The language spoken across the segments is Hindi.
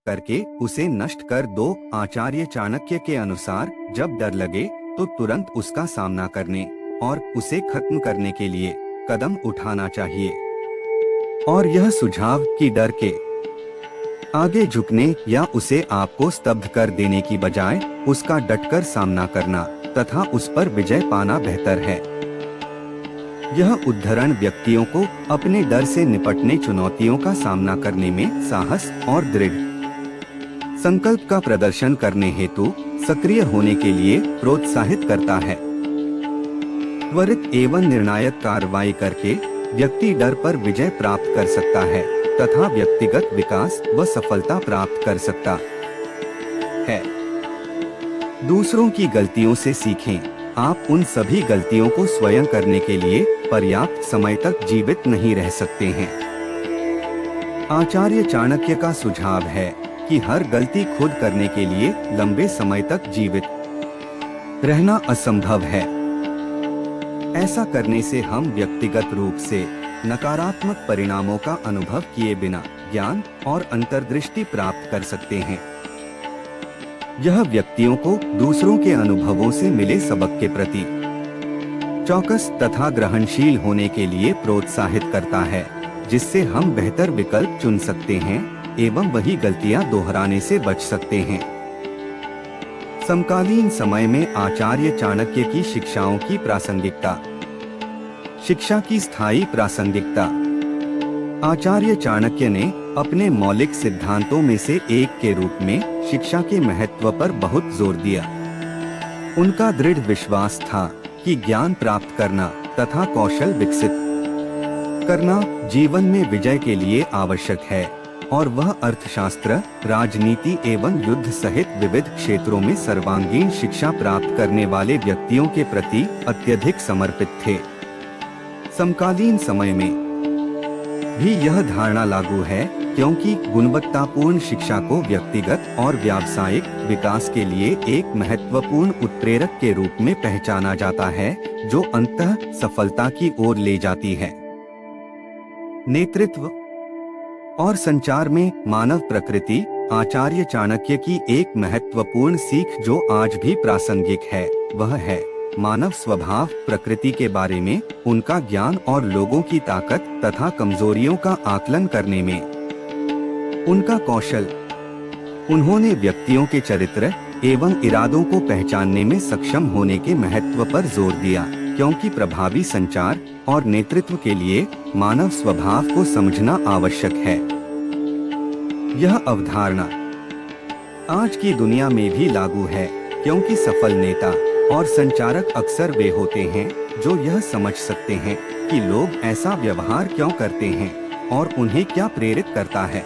करके उसे नष्ट कर दो। आचार्य चाणक्य के अनुसार जब डर लगे तो तुरंत उसका सामना करने और उसे खत्म करने के लिए कदम उठाना चाहिए। और यह सुझाव कि डर के आगे झुकने या उसे आपको स्तब्ध कर देने की बजाय उसका डटकर सामना करना तथा उस पर विजय पाना बेहतर है। यह उद्धरण व्यक्तियों को अपने डर से निपटने, चुनौतियों का सामना करने में साहस और दृढ़ संकल्प का प्रदर्शन करने हेतु सक्रिय होने के लिए प्रोत्साहित करता है। त्वरित एवं निर्णायक कार्रवाई करके व्यक्ति डर पर विजय प्राप्त कर सकता है तथा व्यक्तिगत विकास व सफलता प्राप्त कर सकता है। दूसरों की गलतियों से सीखें। आप उन सभी गलतियों को स्वयं करने के लिए पर्याप्त समय तक जीवित नहीं रह सकते हैं। आचार्य चाणक्य का सुझाव है कि हर गलती खुद करने के लिए लंबे समय तक जीवित रहना असंभव है। ऐसा करने से हम व्यक्तिगत रूप से नकारात्मक परिणामों का अनुभव किए बिना ज्ञान और अंतर्दृष्टि प्राप्त कर सकते हैं। यह व्यक्तियों को दूसरों के अनुभवों से मिले सबक के प्रति चौकस तथा ग्रहणशील होने के लिए प्रोत्साहित करता है, जिससे हम बेहतर विकल्प चुन सकते हैं एवं वही गलतियां दोहराने से बच सकते हैं। समकालीन समय में आचार्य चाणक्य की शिक्षाओं की प्रासंगिकता। शिक्षा की स्थायी प्रासंगिकता। आचार्य चाणक्य ने अपने मौलिक सिद्धांतों में से एक के रूप में शिक्षा के महत्व पर बहुत जोर दिया। उनका दृढ़ विश्वास था कि ज्ञान प्राप्त करना तथा कौशल विकसित करना जीवन में विजय के लिए आवश्यक है और वह अर्थशास्त्र, राजनीति एवं युद्ध सहित विविध क्षेत्रों में सर्वांगीण शिक्षा प्राप्त करने वाले व्यक्तियों के प्रति अत्यधिक समर्पित थे। समकालीन समय में भी यह धारणा लागू है, क्योंकि गुणवत्तापूर्ण शिक्षा को व्यक्तिगत और व्यावसायिक विकास के लिए एक महत्वपूर्ण उत्प्रेरक के रूप में पहचाना जाता है, जो अंततः सफलता की ओर ले जाती है। नेतृत्व और संचार में मानव प्रकृति। आचार्य चाणक्य की एक महत्वपूर्ण सीख जो आज भी प्रासंगिक है, वह है मानव स्वभाव प्रकृति के बारे में उनका ज्ञान और लोगों की ताकत तथा कमजोरियों का आकलन करने में उनका कौशल। उन्होंने व्यक्तियों के चरित्र एवं इरादों को पहचानने में सक्षम होने के महत्व पर जोर दिया, क्योंकि प्रभावी संचार और नेतृत्व के लिए मानव स्वभाव को समझना आवश्यक है। यह अवधारणा आज की दुनिया में भी लागू है, क्योंकि सफल नेता और संचारक अक्सर वे होते हैं जो यह समझ सकते हैं कि लोग ऐसा व्यवहार क्यों करते हैं और उन्हें क्या प्रेरित करता है।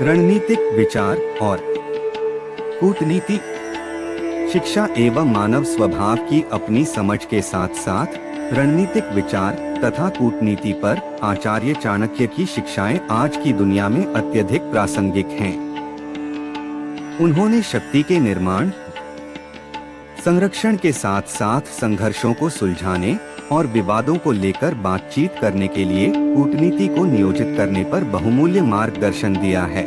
रणनीतिक विचार और कूटनीति। शिक्षा एवं मानव स्वभाव की अपनी समझ के साथ साथ रणनीतिक विचार तथा कूटनीति पर आचार्य चाणक्य की शिक्षाएं आज की दुनिया में अत्यधिक प्रासंगिक हैं। उन्होंने शक्ति के निर्माण, संरक्षण के साथ साथ संघर्षों को सुलझाने और विवादों को लेकर बातचीत करने के लिए कूटनीति को नियोजित करने पर बहुमूल्य मार्गदर्शन दिया है।